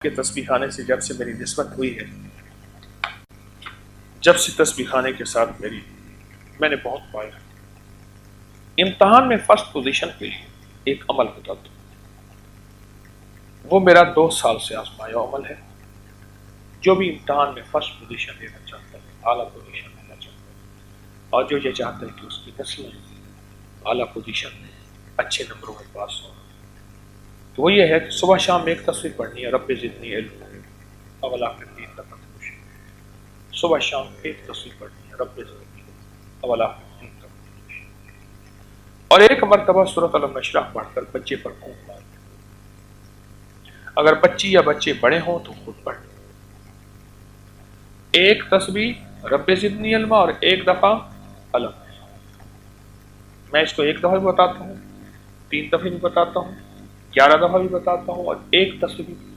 کہ تسبیح خانے سے جب سے میری نسبت ہوئی ہے، جب سے تسبیح خانے کے ساتھ میں نے بہت پایا۔ امتحان میں فرسٹ پوزیشن کے لیے ایک عمل ہوتا تھا، وہ میرا 2 سال سے آزمایا عمل ہے۔ جو بھی امتحان میں فرسٹ پوزیشن لینا چاہتا ہے، اعلیٰ پوزیشن لینا چاہتا ہے، اور جو یہ چاہتا ہے کہ اس کی نسل اعلیٰ پوزیشن میں اچھے نمبروں میں پاس ہو، تو وہ یہ ہے کہ صبح شام ایک تصویر پڑھنی ہے، رب زدنی علم اول آخر 3 دفعہ۔ صبح شام ایک تصویر پڑھنی ہے، رب زدنی اول آخر 3 دفعہ، اور ایک مرتبہ سورۃ علم نشرح پڑھ کر بچے پر پھونک مارنا۔ اگر بچی یا بچے بڑے ہوں تو خود پڑھ، ایک تسبیح رب زدنی علما اور ایک دفعہ علم۔ میں اس کو 1 دفعہ بھی بتاتا ہوں، 3 دفعہ بھی بتاتا ہوں، 11 دفعہ بھی بتاتا ہوں، اور ایک تسبیح